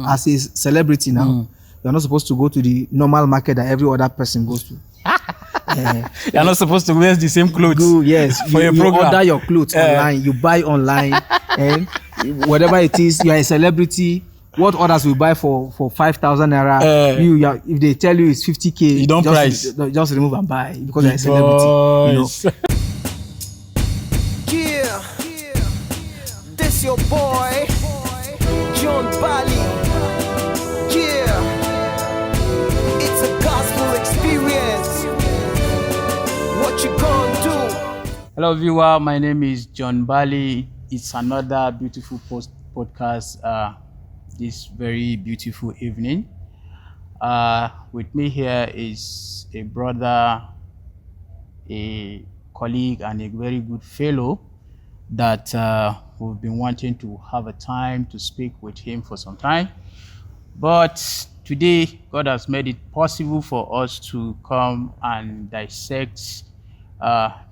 as a celebrity now, you're not supposed to go to the normal market that every other person goes to. You're not supposed to wear the same clothes. Yes, for you program. Order your clothes online, you buy online, and whatever it is, you are a celebrity. What others will buy for 5,000 naira, if they tell you it's 50K, you don't just remove and buy because you're a celebrity. You know? Yeah, this your boy, Johnbally. Yeah, it's a gospel experience. What you gonna do? Hello viewer, my name is Johnbally. It's another beautiful podcast this very beautiful evening. With me here is a brother, a colleague, and a very good fellow that we've been wanting to have a time to speak with him for some time. But today, God has made it possible for us to come and dissect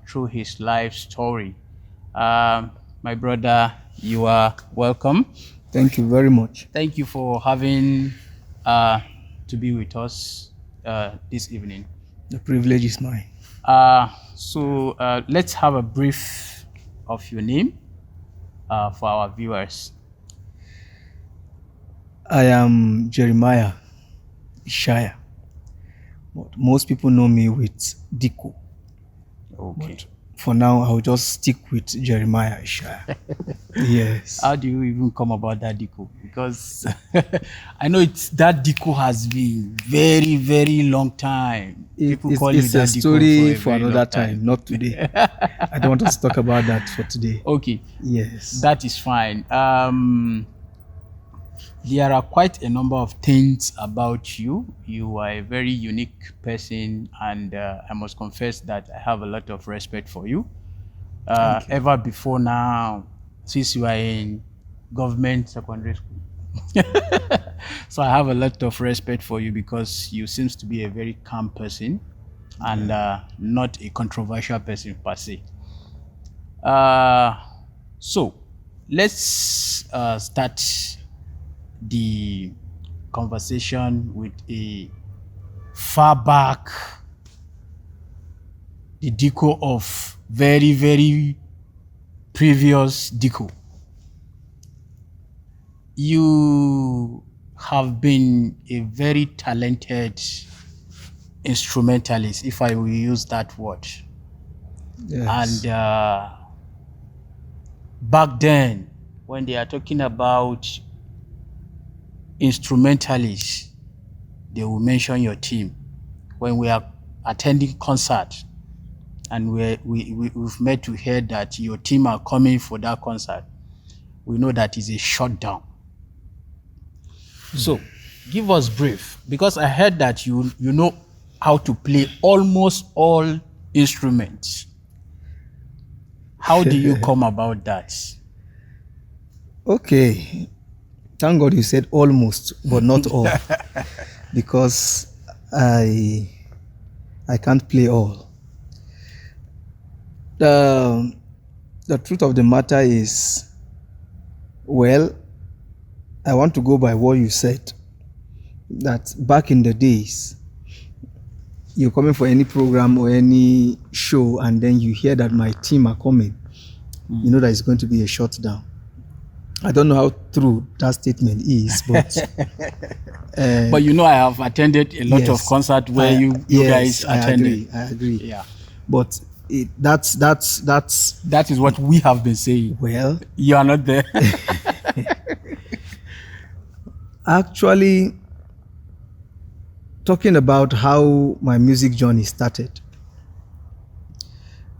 through his life story. My brother, you are welcome. Thank you very much. Thank you for having to be with us this evening. The privilege is mine. So let's have a brief of your name for our viewers. I am Jeremiah Ishaya, but most people know me with Diko. Okay. But for now, I'll just stick with Jeremiah Ishaya. Yes. How do you even come about that Diko? Because I know that Diko has been very, very long time. People call it's you a that story Diko for another time, not today. I don't want us to talk about that for today. Okay. Yes. That is fine. There are quite a number of things about you. You are a very unique person, and I must confess that I have a lot of respect for you. Ever before now, since you are in government secondary school. So I have a lot of respect for you because you seems to be a very calm person and not a controversial person per se. So let's start the conversation with a far back, the Diko of very, very previous Diko. You have been a very talented instrumentalist, if I will use that word. Yes. And back then, when they are talking about instrumentalists, they will mention your team. When we are attending concert and we've met to hear that your team are coming for that concert, we know that is a shutdown. So give us brief, because I heard that you know how to play almost all instruments. How do you come about that? Okay. Thank God you said almost, but not all, because I can't play all. The truth of the matter is, well, I want to go by what you said, that back in the days, you're coming for any program or any show, and then you hear that my team are coming, you know that it's going to be a shutdown. I don't know how true that statement is, but but you know, I have attended a lot of concerts where you guys attended. I agree. Yeah, but that is what we have been saying. Well, you are not there. Actually, talking about how my music journey started,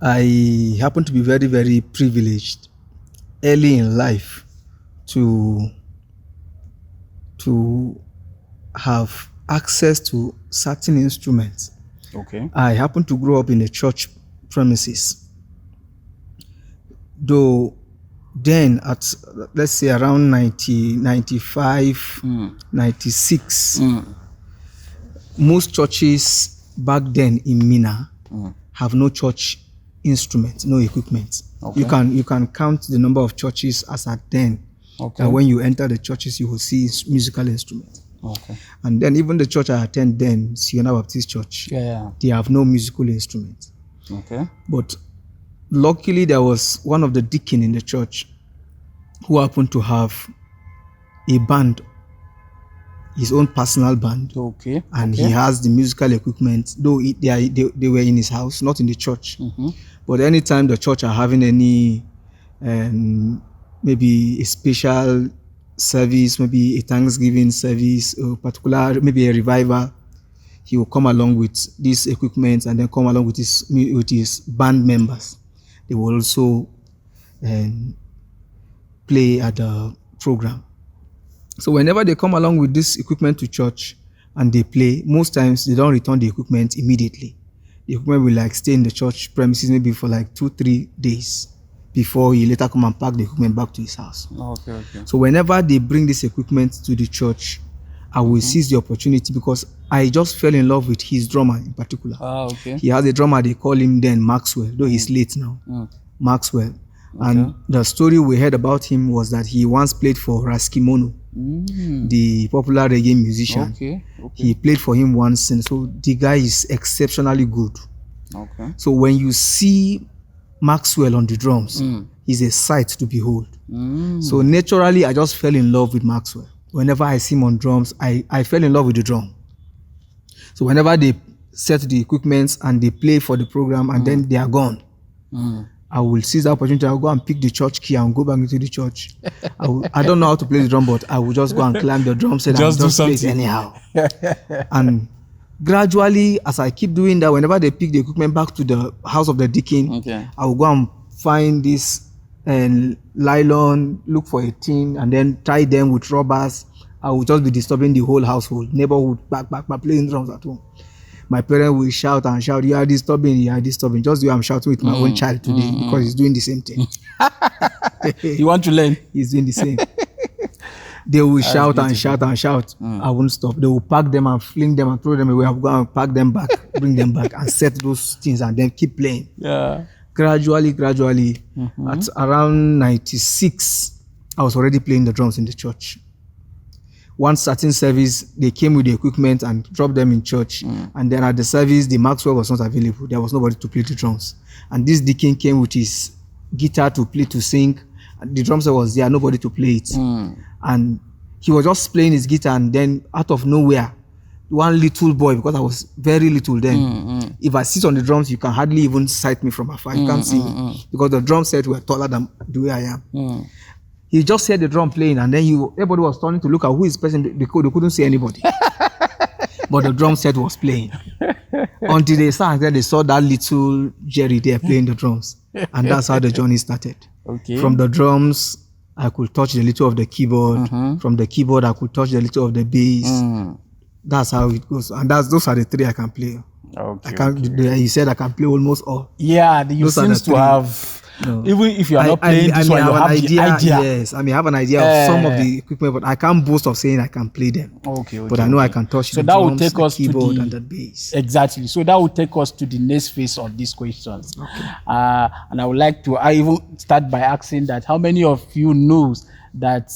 I happen to be very, very privileged early in life to have access to certain instruments. Okay. I happen to grow up in a church premises. Though then at, let's say, around 95, 96, most churches back then in Mina have no church instruments, no equipment. Okay. You can count the number of churches as at then Okay. And when you enter the churches, you will see musical instruments. Okay. And then even the church I attend then, Siena Baptist Church, they have no musical instruments. Okay. But luckily, there was one of the deacon in the church who happened to have a band, his own personal band. Okay. And he has the musical equipment, though they were in his house, not in the church. But anytime the church are having any, maybe a special service, maybe a Thanksgiving service, or particular, maybe a revival, he will come along with this equipment and then come along with his band members. They will also play at the program. So whenever they come along with this equipment to church and they play, most times they don't return the equipment immediately. The equipment will stay in the church premises maybe for 2-3 days before he later come and pack the equipment back to his house. Okay. So whenever they bring this equipment to the church, I will seize the opportunity because I just fell in love with his drummer in particular. Okay. He has a drummer, they call him then Maxwell, though he's late now. Maxwell. And the story we heard about him was that he once played for Raskimono, the popular reggae musician. Okay. He played for him once, and so the guy is exceptionally good. Okay. So when you see Maxwell on the drums, he's a sight to behold. So naturally, I just fell in love with Maxwell. Whenever I see him on drums, I fell in love with the drum. So whenever they set the equipment and they play for the program and then they are gone, I will seize the opportunity. I'll go and pick the church key and go back into the church. I don't know how to play the drum, but I will just go and climb the drum set and just play it anyhow. And gradually, as I keep doing that, whenever they pick the equipment back to the house of the deacon, I will go and find this nylon, look for a tin, and then tie them with rubbers. I will just be disturbing the whole household, neighborhood, back, playing drums at home. My parents will shout and shout, you are disturbing. Just the way I'm shouting with my own child today because he's doing the same thing. You want to learn? He's doing the same. They will shout and shout and shout. I won't stop. They will pack them and fling them and throw them away. I'll go and pack them back, bring them back and set those things and then keep playing. Yeah. Gradually, at around 96, I was already playing the drums in the church. One certain service, they came with the equipment and dropped them in church. And then at the service, the Maxwell was not available. There was nobody to play the drums. And this deacon came with his guitar to play, to sing. The drum set was there, nobody to play it. And he was just playing his guitar, and then out of nowhere, one little boy, because I was very little then, if I sit on the drums, you can hardly even sight me from afar. You can't see me because the drum set were taller than the way I am. He just heard the drum playing, and then everybody was turning to look at who is the person. They couldn't see anybody. But the drum set was playing. Until they saw that little Jerry there playing the drums. And that's how the journey started. Okay. From the drums, I could touch the little of the keyboard. From the keyboard, I could touch the little of the bass. That's how it goes. And those are the three I can play. Okay. You said I can play almost all. Yeah, you seem to have... No. Even if you are not playing this one, you have the idea. Yes, I may have an idea of some of the equipment, but I can't boast of saying I can play them. Okay. But I know I can touch the drums, the keyboard, and the bass. Exactly. So that will take us to the next phase of these questions. Okay. And I would like to even start by asking that how many of you knows that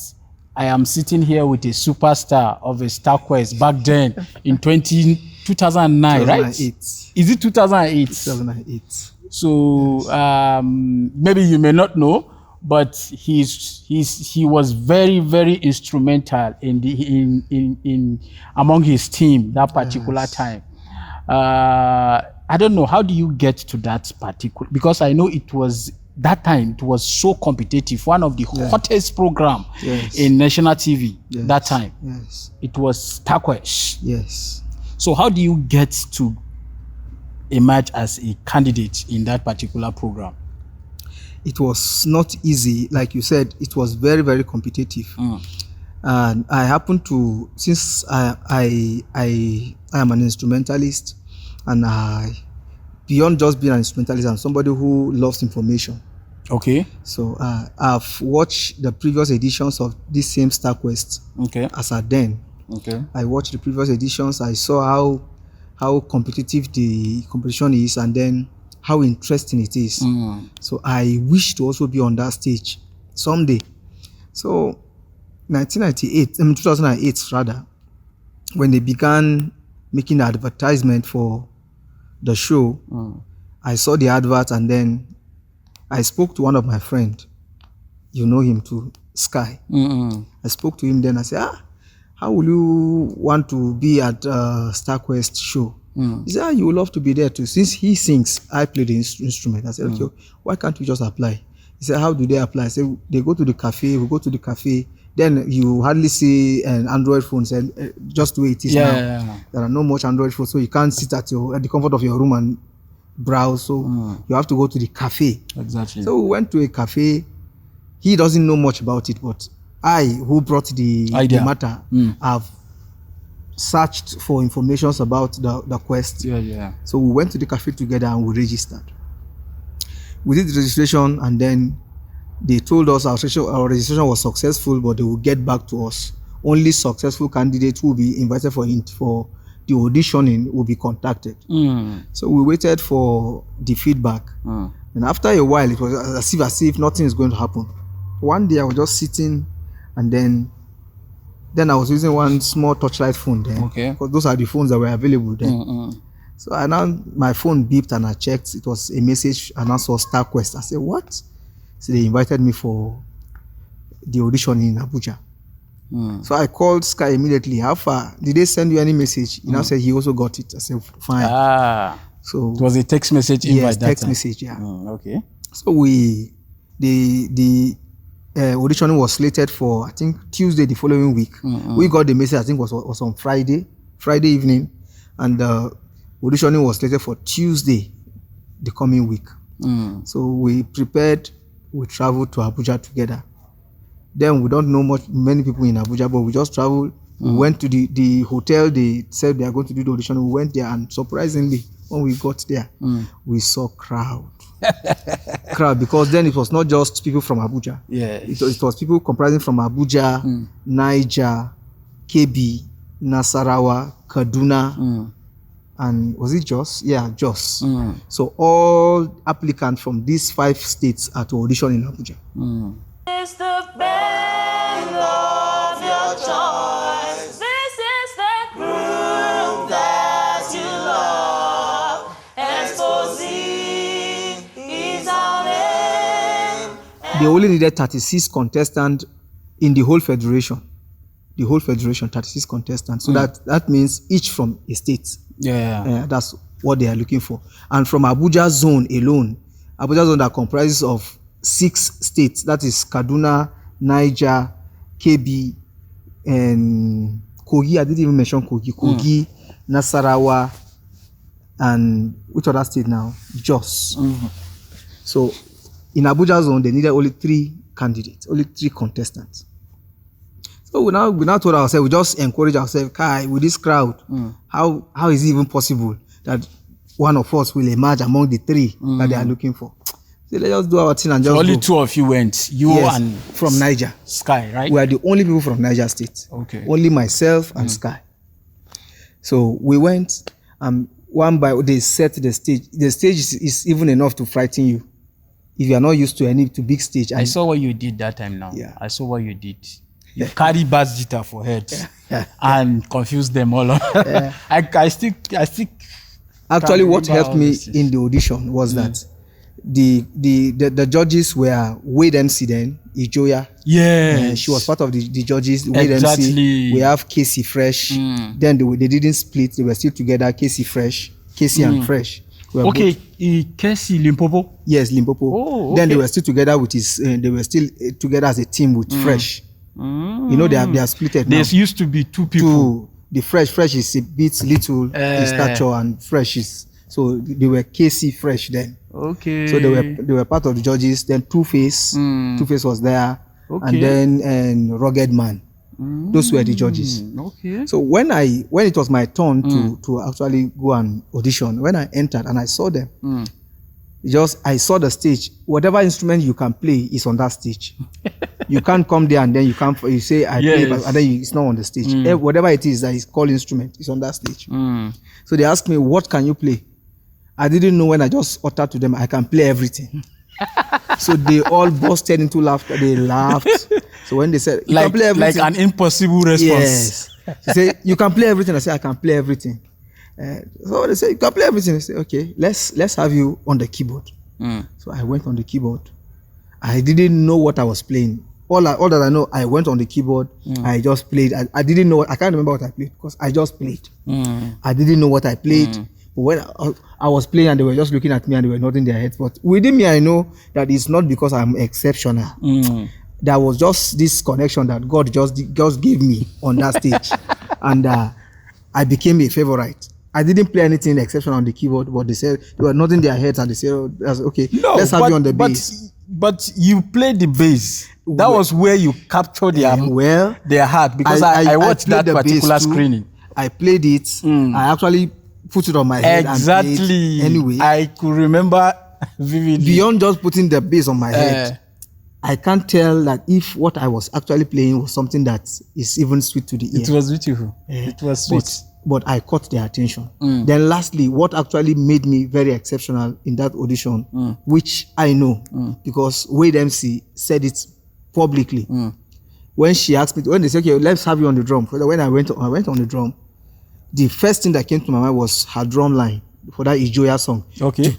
I am sitting here with a superstar of a Star Quest back then in 2009, right? Is it 2008? 2008. So maybe you may not know, but he was very, very instrumental in among his team that particular time. I don't know, how do you get to that particular, because I know it was that time, it was so competitive, one of the hottest program in national TV that time. It was Star Quest. So how do you get to emerge as a candidate in that particular program? It was not easy. Like you said, it was very, very competitive. And I happen to, since I am an instrumentalist, and beyond just being an instrumentalist, I'm somebody who loves information. Okay. So I've watched the previous editions of this same Star Quest. Okay. As at then. Okay. I watched the previous editions. I saw how competitive the competition is, and then how interesting it is. So I wish to also be on that stage someday. So 1998, 2008 rather, when they began making advertisement for the show. I saw the advert and then I spoke to one of my friends. You know him too, Sky. I spoke to him then. I said, how will you want to be at StarQuest show? He said, you would love to be there too. Since he sings, I play the instrument. I said, okay, why can't we just apply? He said, how do they apply? I said, they go to the cafe, we go to the cafe. Then you hardly see an Android phone. Said, just the way it is now. Yeah. There are no much Android phones, so you can't sit at the comfort of your room and browse. So you have to go to the cafe. Exactly. So we went to a cafe. He doesn't know much about it, but I, who brought the matter, have searched for information about the quest. So we went to the cafe together and we registered. We did the registration and then they told us our registration was successful, but they will get back to us. Only successful candidates who will be invited for the auditioning will be contacted. So we waited for the feedback. And after a while, it was as if nothing is going to happen. One day I was just sitting and then I was using one small touchlight phone then. Okay. Because those are the phones that were available then. So my phone beeped and I checked. It was a message and I saw StarQuest. I said, what? So they invited me for the audition in Abuja. So I called Sky immediately. How far? Did they send you any message? He now said he also got it. I said, fine. So it was a text message invite. Yes, text message, yeah. Okay. So the auditioning was slated for, I think, Tuesday the following week. We got the message, I think was on Friday evening. And the auditioning was slated for Tuesday the coming week. So we prepared, we traveled to Abuja together. Then we don't know many people in Abuja, but we just traveled. We went to the hotel. They said they are going to do the audition. We went there, and surprisingly, when we got there, we saw crowd, because then it was not just people from Abuja. It was people comprising from Abuja, Naija, Kebbi, Nasarawa, Kaduna, and was it Jos? Yeah, Jos. So all applicants from these 5 states are to audition in Abuja. It's the band of your choice. This is the group that you love. Exposing is our name. They only needed 36 contestants in the whole federation. 36 contestants. So that means each from a state. That's what they are looking for. And from Abuja zone alone, Abuja zone that comprises of 6 states, that is Kaduna, Naija, Kebbi, and Kogi. I didn't even mention Kogi. Kogi, Nasarawa, and which other state now? Jos. So in Abuja zone, they needed only 3 candidates, only 3 contestants. So we now told ourselves, we just encourage ourselves, Kai, with this crowd, how is it even possible that one of us will emerge among the 3 that they are looking for? So let's just do our thing and just only go. 2 of you went. And from Naija. Sky, right? We are the only people from Naija State. Okay. Only myself and Sky. So we went, one by they set the stage. The stage is even enough to frighten you if you are not used to big stage. I saw what you did that time now. Yeah. I saw what you did. You carry bass guitar for heads and confuse them all. I still actually what helped me in the audition was that the judges were Wade MC then, Ishaya. She was part of the judges. Wade MC. We have Casey Fresh. Then they didn't split. They were still together. Casey and Fresh. Casey Limpopo. Yes, Limpopo. Oh, okay. Then they were still together with they were still together as a team with Fresh. You know they are splitted now. There used to be 2 people. The Fresh is a bit little in stature, and Fresh is, so they were Casey Fresh then. Okay. So they were part of the judges. Then Two-Face was there, and then Rugged Man. Those were the judges. Okay. So when it was my turn to actually go and audition, when I entered and I saw them, I saw the stage. Whatever instrument you can play is on that stage. You can't come there and then you say I play, but and then it's not on the stage. Whatever it is that is called instrument is on that stage. So they asked me, what can you play? I didn't know when I just uttered to them, I can play everything. So they all busted into laughter. They laughed. So when they said, you can play everything. Like an impossible response. Yes. They say, you can play everything. I say, I can play everything. So they say, you can play everything. I say, okay, let's have you on the keyboard. So I went on the keyboard. I didn't know what I was playing. All that I know, I went on the keyboard. I just played. I didn't know. I can't remember what I played because I just played. I didn't know what I played. But when I was playing and they were just looking at me and they were nodding their heads. But within me, I know that it's not because I'm exceptional. There was just this connection that God just gave me on that stage. And I became a favorite. I didn't play anything exceptional on the keyboard, but they said they were nodding their heads and they said, oh, okay, let's have you on the bass. But you played the bass. That was where you captured their heart, because I watched that particular screening. I played it. I actually put it on my head. Exactly. And anyway, I could remember vividly. Beyond just putting the bass on my head, I can't tell that if what I was actually playing was something that is even sweet to the ear. It was beautiful. It was sweet. But I caught their attention. Then lastly, what actually made me very exceptional in that audition, which I know, because Wade MC said it publicly. When she asked me, when they said, okay, let's have you on the drum. When I went on the drum, the first thing that came to my mind was her drum line for that Ishaya song. Okay.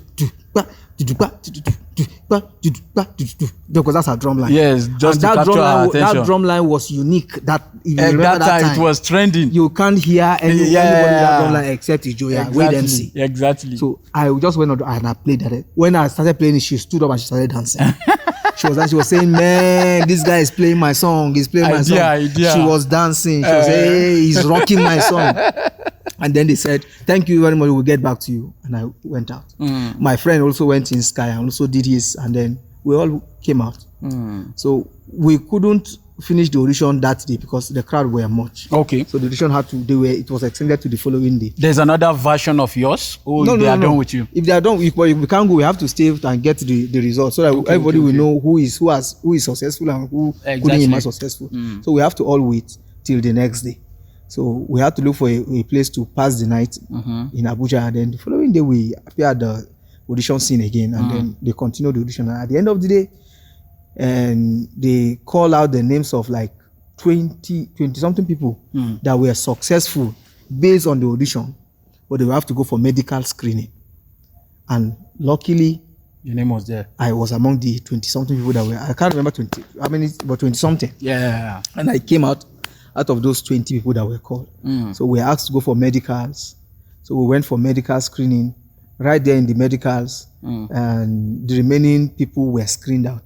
Because that's her drum line. Yes, just to capture her attention. That drum line was unique. That at that time it was trending. You can't hear anybody that drum line except Ishaya. Wade MC. Exactly. So I just went on and I played that. When I started playing it, she stood up and she started dancing. She was saying, man, this guy is playing my song. He's playing my song. She was dancing. She was saying, hey, he's rocking my song. And then they said, thank you very much, we'll get back to you. And I went out. My friend also went in Sky and also did his, and then we all came out. So we couldn't finish the audition that day because the crowd were much. Okay. So the audition it was extended to the following day. There's another version of yours? Or no, they are done with you? If they are done, we can't go, we have to stay and get the results so that everybody will know who is successful and who couldn't be more successful. So we have to all wait till the next day. So we had to look for a place to pass the night in Abuja, and then the following day we appeared at the audition scene again, and then they continued the audition. And at the end of the day, and they call out the names of like 20 something people that were successful based on the audition, but they will have to go for medical screening. And luckily, your name was there. I was among the 20 something people that were, I can't remember 20, how many, but 20 something. Yeah. And I came out of those 20 people that were called. So we were asked to go for medicals. So we went for medical screening. Right there in the medicals, and the remaining people were screened out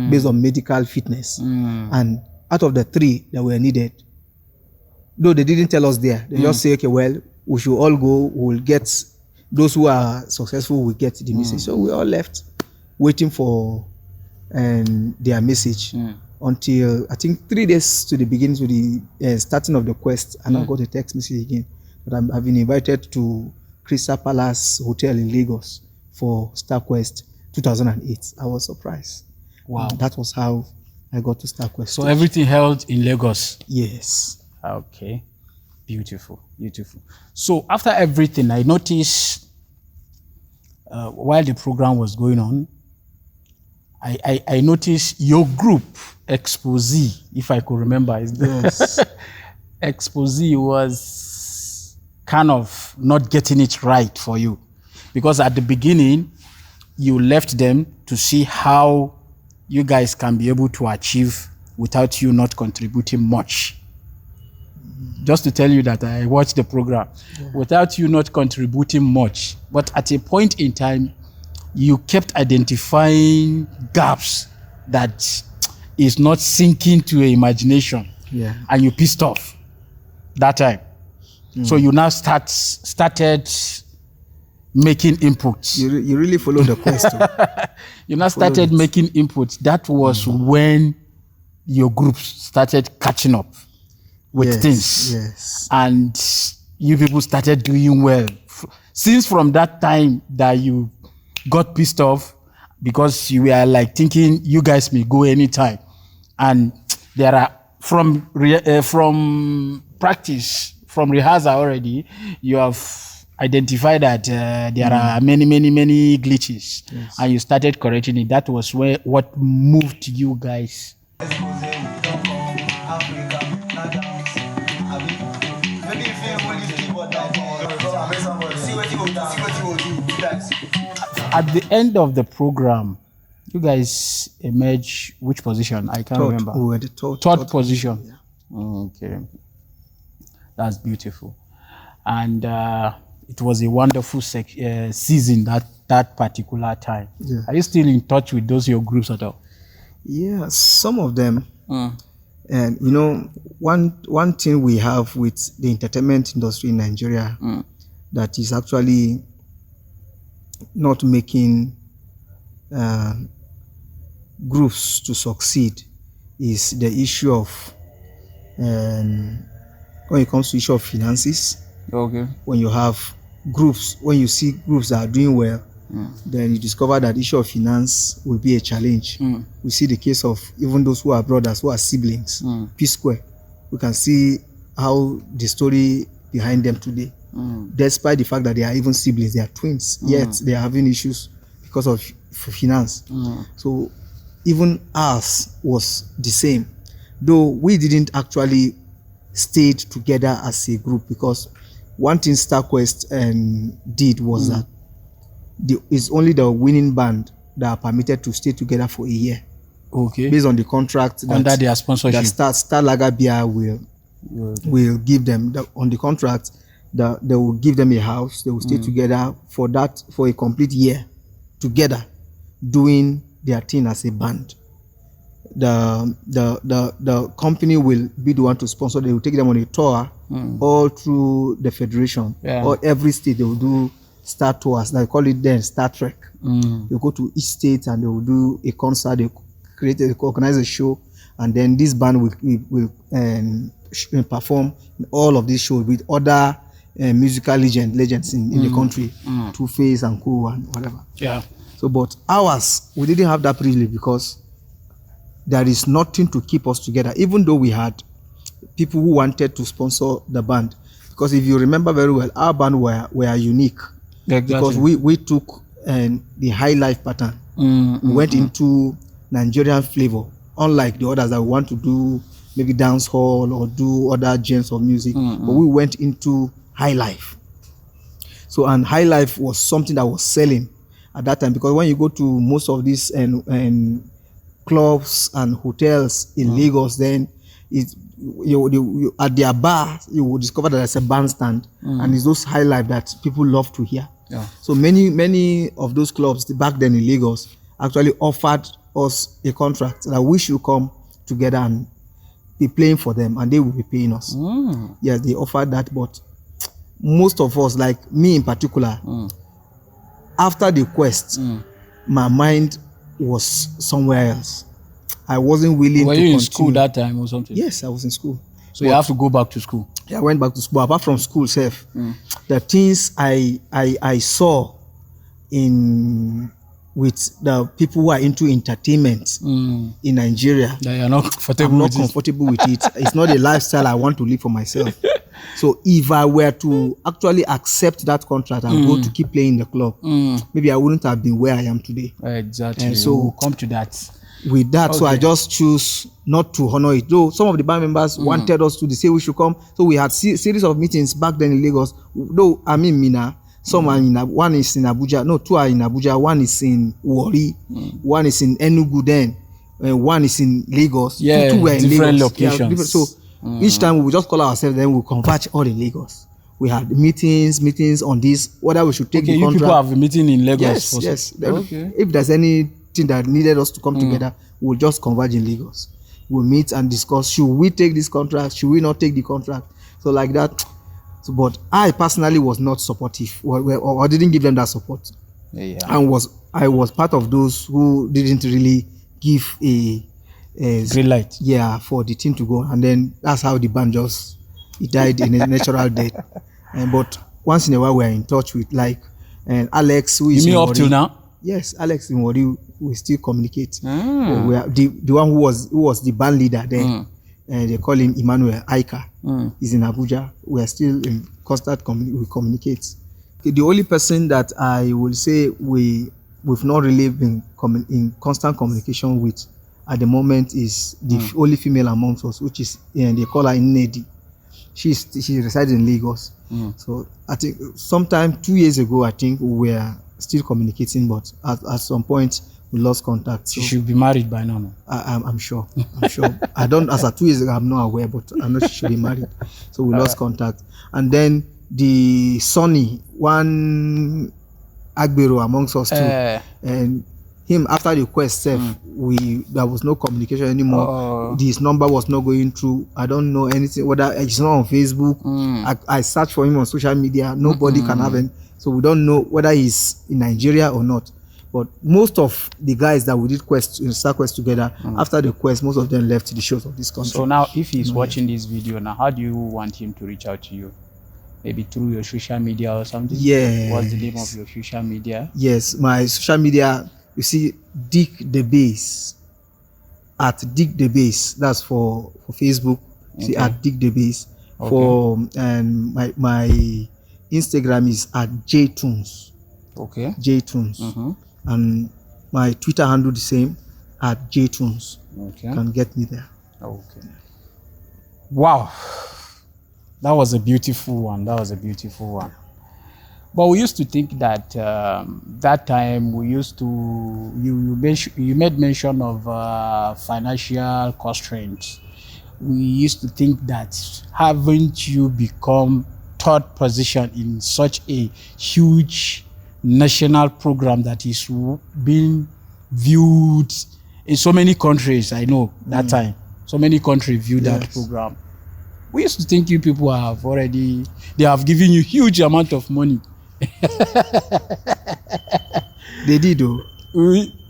based on medical fitness. And out of the 3 that were needed, though they didn't tell us there, they just say, okay, well, we should all go, we'll get, those who are successful will get the message. So we all left waiting for their message. Until I think 3 days to the beginning, to the starting of the quest, and I got a text message again that I've been invited to Crystal Palace Hotel in Lagos for Star Quest 2008. I was surprised. Wow. And that was how I got to Star Quest. So everything held in Lagos? Yes. Okay. Beautiful. Beautiful. So after everything, I noticed while the program was going on, I noticed your group, Expose, if I could remember. Yes. Expose was kind of not getting it right for you, because at the beginning, you left them to see how you guys can be able to achieve without you not contributing much. Just to tell you that I watched the program, without you not contributing much. But at a point in time, you kept identifying gaps that is not sinking to your imagination. Yeah. And you pissed off that time. So you now started making inputs. You really followed the question. You now started making inputs. That was when your group started catching up with things. Yes. And you people started doing well. Since from that time that you got pissed off, because you were like thinking you guys may go anytime, and there are from practice, from rehearsal already, you have identify that there are many glitches, and you started correcting it. That was what moved you guys. At the end of the program, you guys emerge which position? I can't remember. We were the Third position. Yeah. Okay, that's beautiful, and it was a wonderful season that particular time. Yeah. Are you still in touch with those your groups at all? Yeah, some of them. And you know, one thing we have with the entertainment industry in Nigeria that is actually not making groups to succeed is the issue of when it comes to issue of finances. Okay. When you have groups, when you see groups that are doing well, then you discover that issue of finance will be a challenge. We see the case of even those who are brothers, who are siblings, P-Square. We can see how the story behind them today. Despite the fact that they are even siblings, they are twins, yet they are having issues because of finance. So even ours was the same, though we didn't actually stayed together as a group, because one thing StarQuest did was that it's only the winning band that are permitted to stay together for a year. Okay. Based on the contract that, under their sponsorship, that Star Lager Beer will give them on the contract. They will give them a house. They will stay together for a complete year together, doing their thing as a band. The company will be the one to sponsor. They will take them on a tour all through the federation. Or every state they will do Star tours. They call it then Star Trek. They go to each state and they will do a concert. They organize a show, and then this band will perform all of these shows with other musical legends in the country, Two-Face and Co and whatever. Yeah. So, but ours, we didn't have that privilege because there is nothing to keep us together, even though we had people who wanted to sponsor the band. Because if you remember very well, our band were unique. Exactly. Because we took the high life pattern. We went into Nigerian flavor, unlike the others that want to do maybe dance hall or do other genres of music. But we went into high life. So, and high life was something that was selling at that time, because when you go to most of these clubs and hotels in Lagos, then you at their bar you will discover that there's a bandstand, and it's those high life that people love to hear. So many of those clubs back then in Lagos actually offered us a contract that we should come together and be playing for them, and they will be paying us. Yes, they offered that, but most of us, like me in particular, after the quest, my mind was somewhere else. I wasn't willing Were to you in continue. school that time or something? Yes, I was in school. So you have to go back to school. Yeah, I went back to school. Apart from school self, the things I saw with the people who are into entertainment in Nigeria, That you're not comfortable I'm not with it. comfortable with it. It's not a lifestyle I want to live for myself. So if I were to actually accept that contract and go to keep playing in the club, maybe I wouldn't have been where I am today. Exactly. And so we'll come to that. with that, so I Okay. just choose not to honor it. Though some of the band members wanted us to, they say we should come. So we had series of meetings back then in Lagos. Though I'm in Mina, some are in, one is in Abuja, no, two are in Abuja, one is in Warri, one is in Enugu then, one is in Lagos. Yeah, two were in different Lagos. Yeah, locations. so each time we would just call ourselves, then we'll converge all in Lagos. We had meetings on this, whether we should take Okay, the you contract. people have a meeting in Lagos. Yes, for yes. Okay. If there's anything that needed us to come together, we'll just converge in Lagos. We'll meet and discuss, should we take this contract, should we not take the contract? So like that. So, but I personally was not supportive or didn't give them that support. Yeah. And I was part of those who didn't really give a Green light. yeah, for the team to go. And then that's how the band it died in a natural death. But once in a while we're in touch with Alex, who is You mean in up till Warri. now? Yes, Alex in Warri, we still communicate. We are the one who was the band leader then. They call him Emmanuel Aika. He's in Abuja. We are still in constant we communicate. the only person that I will say we've not really been in constant communication with at the moment is the only female amongst us, which is they call her Nnedi. She resides in Lagos. So I think sometime 2 years ago, I think we were still communicating, but at some point we lost contact. So She should be married by now. No? I'm sure. I'm sure. I don't, as of 2 years ago, I'm not aware, but I know she should be married. So we lost contact. And then the Sonny, one Agbero amongst us too, and him after the quest there was no communication anymore. His number was not going through. I don't know anything, whether it's not on Facebook. I searched for him on social media. Nobody can have him. So we don't know whether he's in Nigeria or not. But most of the guys that we did Star Quest together, after the quest, most of them left the shows of this country. So now, if he's watching this video now, how do you want him to reach out to you? Maybe through your social media or something? Yeah. What's the name of your social media? Yes, my social media, you see, Dick the Bass. At Dick the Bass. That's for Facebook. You see, at Dick the Bass. Okay. For and my Instagram is at JTunes. Okay. JTunes. And my Twitter handle the same, at JTunes. Okay. You can get me there. Okay. Wow. That was a beautiful one. But we used to think that that time we used to, you made mention of financial constraints. We used to think that haven't you become third position in such a huge national program that is being viewed in so many countries? I know that time. So many countries viewed that program. We used to think you people they have given you huge amount of money. They did though.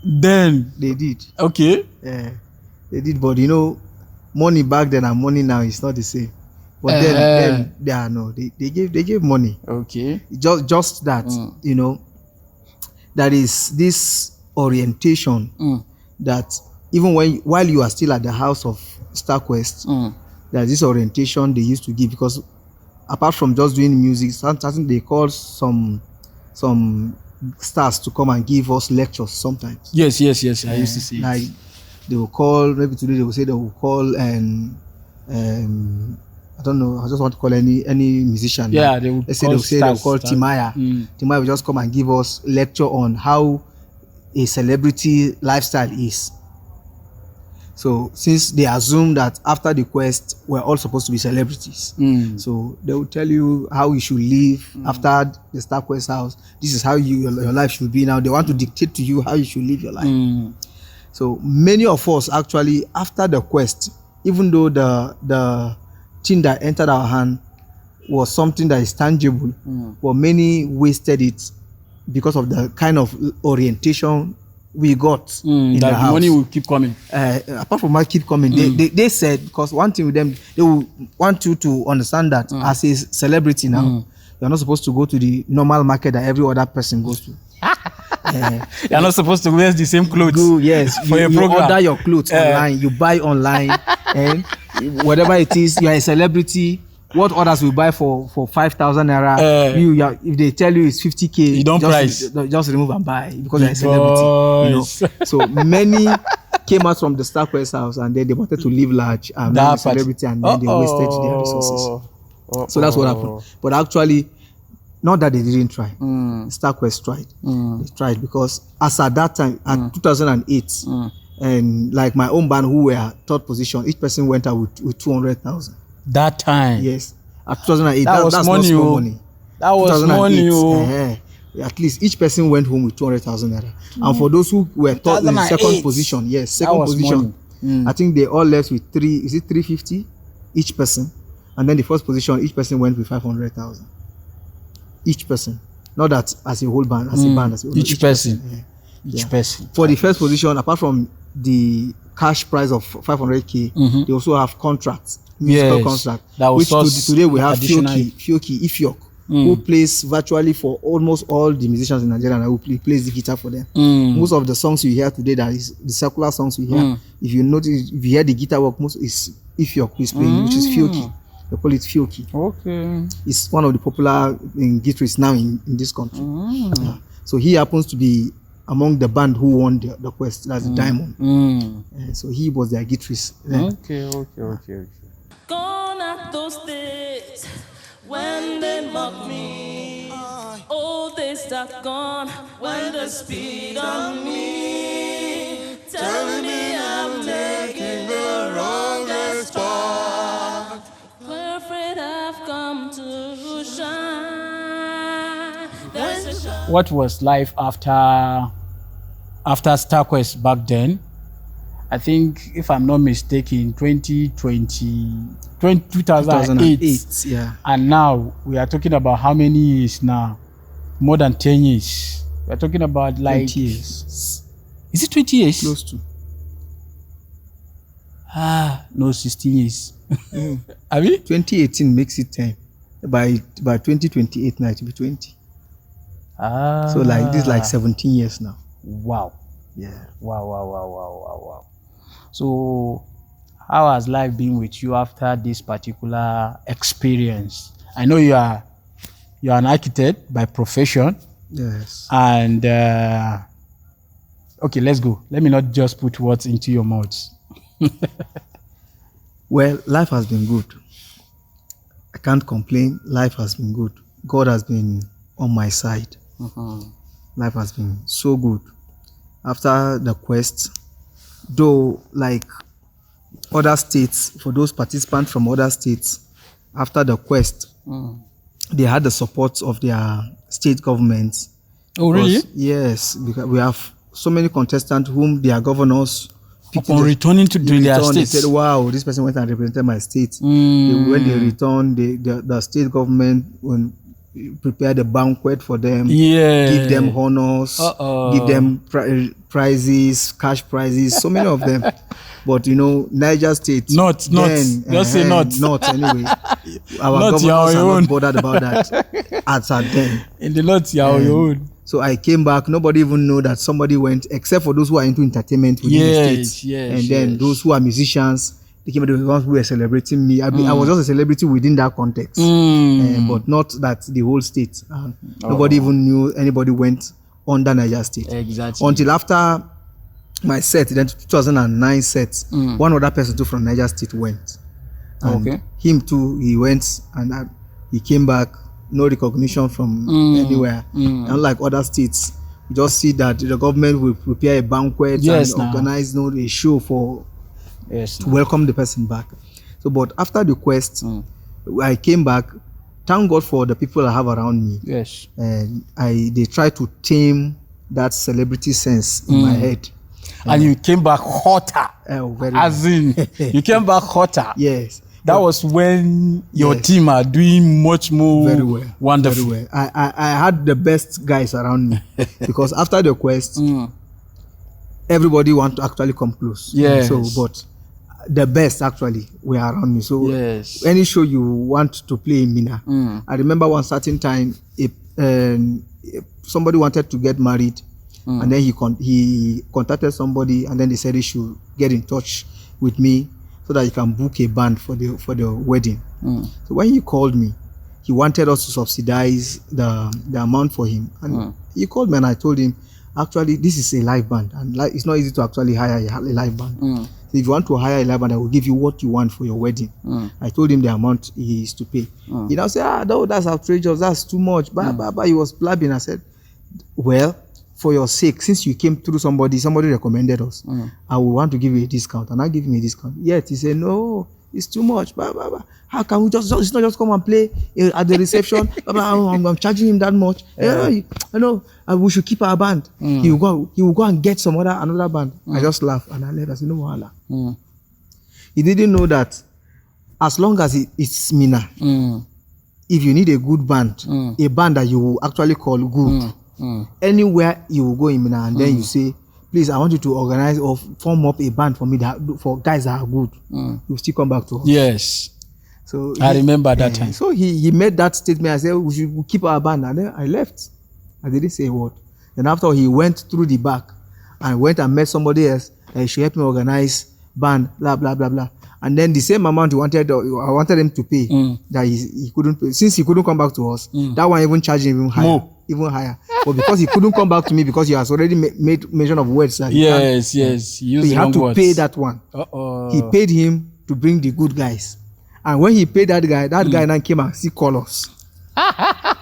Then they did. Okay. Yeah, they did, but you know, money back then and money now is not the same. But then they gave money. Okay. Just that, you know, that is this orientation that even while you are still at the house of Star Quest, there's this orientation they used to give, because apart from just doing music, sometimes they call some stars to come and give us lectures sometimes. Yes. I used to see like they will call, maybe today they will say they will call and I don't know, I just want to call any musician. Yeah, they will. Let's say they will call Timaya. Timaya will just come and give us lecture on how a celebrity lifestyle is. So since they assume that after the quest we're all supposed to be celebrities, so they will tell you how you should live after the Star Quest house. This is how your life should be now. They want to dictate to you how you should live your life. So many of us actually, after the quest, even though the thing that entered our hand was something that is tangible, but many wasted it because of the kind of orientation we got in that the house. Money will keep coming. Apart from money keep coming, they said, because one thing with them, they will want you to understand that as a celebrity now, you're not supposed to go to the normal market that every other person goes to. You're not supposed to wear the same clothes. For you order your clothes online, you buy online, and whatever it is, you are a celebrity. What others will buy for 5,000 naira, if they tell you it's 50K, you don't just remove and buy because you're a celebrity. You know? So many came out from the Star Quest house and then they wanted to live large and be a celebrity, and then they wasted their resources. So that's what happened. But actually, not that they didn't try. Star Quest tried. They tried, because as at that time, at 2008, and like my own band who were third position, each person went out with 200,000. That time. Yes. At 2008, that's money, not small money. That was money. At least each person went home with 200,000 naira. And for those who were third in second position, second position, I think they all left with 350 each person. And then the first position, each person went with 500,000. Each person. Not that as a whole band, as a band. Each person. Each person. For the first position, apart from the cash prize of 500K, they also have contracts. Musical contract, which today we have Fioki Ifyok, who plays virtually for almost all the musicians in Nigeria, and who plays the guitar for them. Most of the songs you hear today, that is the secular songs you hear, if you notice, if you hear the guitar work, most is Ifyok who is playing, which is Fioki. They call it Fioki. Okay. It's one of the popular guitarists now in this country. Yeah. So he happens to be among the band who won the quest. That's Diamond. So he was their guitarist. Then. Okay. Gone are those days when they mock me. All days are gone when they speed on me. Telling me I'm taking the wrongest path. We're afraid I've come to shine. There's a shine. What was life after StarQuest back then? I think, if I'm not mistaken, 2008. Yeah. And now we are talking about how many years now? More than 10 years. We're talking about like 20 years. Is it 20 years? Close to. No, 16 years. Have you? 2018 makes it 10. By 2028 now it will be 20. So like this is like 17 years now. Wow. Yeah. Wow. So how has life been with you after this particular experience? I know you are an architect by profession. Yes. And okay, let's go. Let me not just put words into your mouth. Well, life has been good. I can't complain. Life has been good. God has been on my side. Life has been so good. After the quest, though, like other states, for those participants from other states, after the quest, they had the support of their state governments. Oh, really? Yes, because we have so many contestants whom their governors Upon returning to their they states. said, wow, this person went and represented my state. When they returned, the state government prepare the banquet for them, give them honors, give them prizes, cash prizes, so many of them. But Naija State, just say not anyway. Our not governors your are own. not bothered about that at then. In the north, you are your own. So I came back. Nobody even know that somebody went, except for those who are into entertainment within the state. And then those who are musicians, they came the ones who were celebrating me. I was just a celebrity within that context, but not that the whole state. Nobody even knew anybody went under Naija State. Exactly. Until after my set, then 2009 set, one other person too from Naija State went. And him too, he went and he came back. No recognition from anywhere. Unlike other states, you just see that the government will prepare a banquet and organize a show to welcome the person back. So, but after the quest, I came back. Thank God for the people I have around me. Yes. And they try to tame that celebrity sense in my head. And you came back hotter. As in, you came back hotter. Yes. That was when your team are doing much more wonderful. Very well. I had the best guys around me because after the quest, everybody want to actually come close. Yes. So, but the best actually were around me. So, any show you want to play in Mina, I remember one certain time, somebody wanted to get married, and then he contacted somebody, and then they said he should get in touch with me so that he can book a band for the wedding. So when he called me, he wanted us to subsidize the amount for him. And he called me and I told him, actually, this is a live band. And it's not easy to actually hire a live band. So if you want to hire a live band, I will give you what you want for your wedding. I told him the amount he is to pay. He now said, no, that's outrageous. That's too much. He was blabbing. I said, well, for your sake, since you came through somebody recommended us, I will want to give you a discount, and I give him a discount. Yet he said, no, it's too much. How can we just come and play at the reception? I'm charging him that much. I know we should keep our band. He will go and get another band. I just laughed and I left. I said, no wahala. He didn't know that as long as it's Mina, if you need a good band, a band that you will actually call good. Anywhere you will go in Mina and then you say, please, I want you to organize or form up a band for me for guys that are good. You still come back to us. Yes. So I remember that time. So he made that statement. I said, we should keep our band, and then I left. I didn't say a word. Then after he went through the back and went and met somebody else, he should help me organize band, blah blah blah blah. And then the same amount I wanted him to pay that he couldn't pay. Since he couldn't come back to us, that one even charged him even higher. But because he couldn't come back to me because he has already made mention of words. That he had to pay that one. He paid him to bring the good guys. And when he paid that guy now came and call us.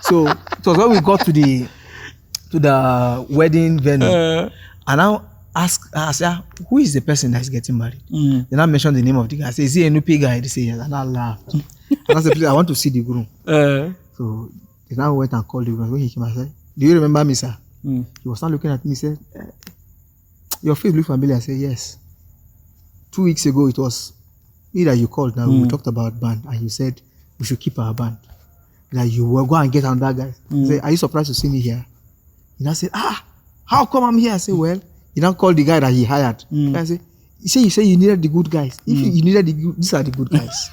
So it was when we got to the wedding venue, and now I said, who is the person that is getting married? Then I mentioned the name of the guy. I said, is he a NUP guy? They say yes, and I laughed. And I said, please, I want to see the groom. So they now went and called the groom. When he came, I said, do you remember me, sir? He was not looking at me. He said, your face looks familiar. I said, yes. 2 weeks ago, it was me that you called. Now we talked about band, and you said we should keep our band. That you will go and get another guy. I said, are you surprised to see me here? He now said, how come I'm here? I said, well, he now called the guy that he hired. I said, you say you needed the good guys. If you needed these are the good guys.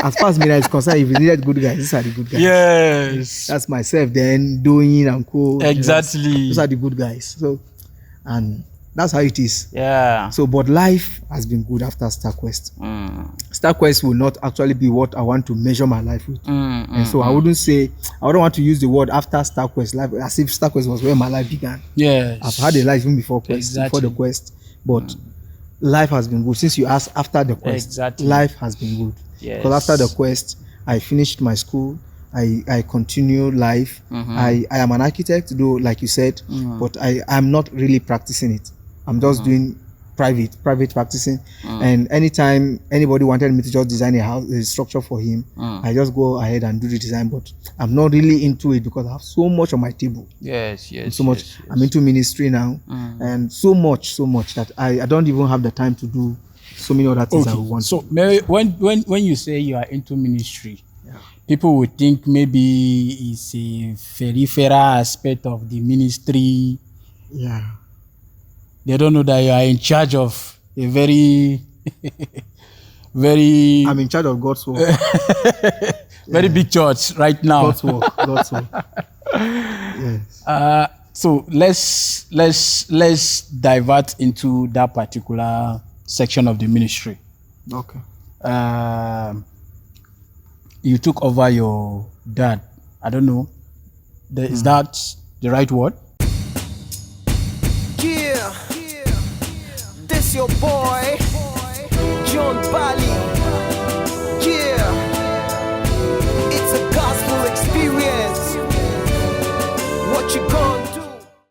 As far as Mira is concerned, if you needed good guys, these are the good guys. Yes. That's myself then doing and co. Exactly. Those are the good guys. So, and that's how it is. Yeah. So, but life has been good after StarQuest. StarQuest will not actually be what I want to measure my life with. And so I wouldn't want to use the word after StarQuest life as if StarQuest was where my life began. Yes. I've had a life even before Quest, before the Quest. But life has been good. Since you asked after the Quest, life has been good. Yes. Because after the Quest, I finished my school. I continued life. I am an architect, though, like you said, but I'm not really practicing it. I'm just doing private practicing. And anytime anybody wanted me to just design a structure for him, I just go ahead and do the design. But I'm not really into it because I have so much on my table. Yes. I'm into ministry now, and so much that I don't even have the time to do so many other things I would want. So, Mary, when you say you are into ministry, people would think maybe it's a peripheral aspect of the ministry. Yeah. They don't know that you are in charge of a very I'm in charge of God's work. Very big church right now. God's work. Yes. So let's divert into that particular section of the ministry. Okay. You took over your dad. I don't know. Is that the right word? Yeah. This your boy, Johnbally.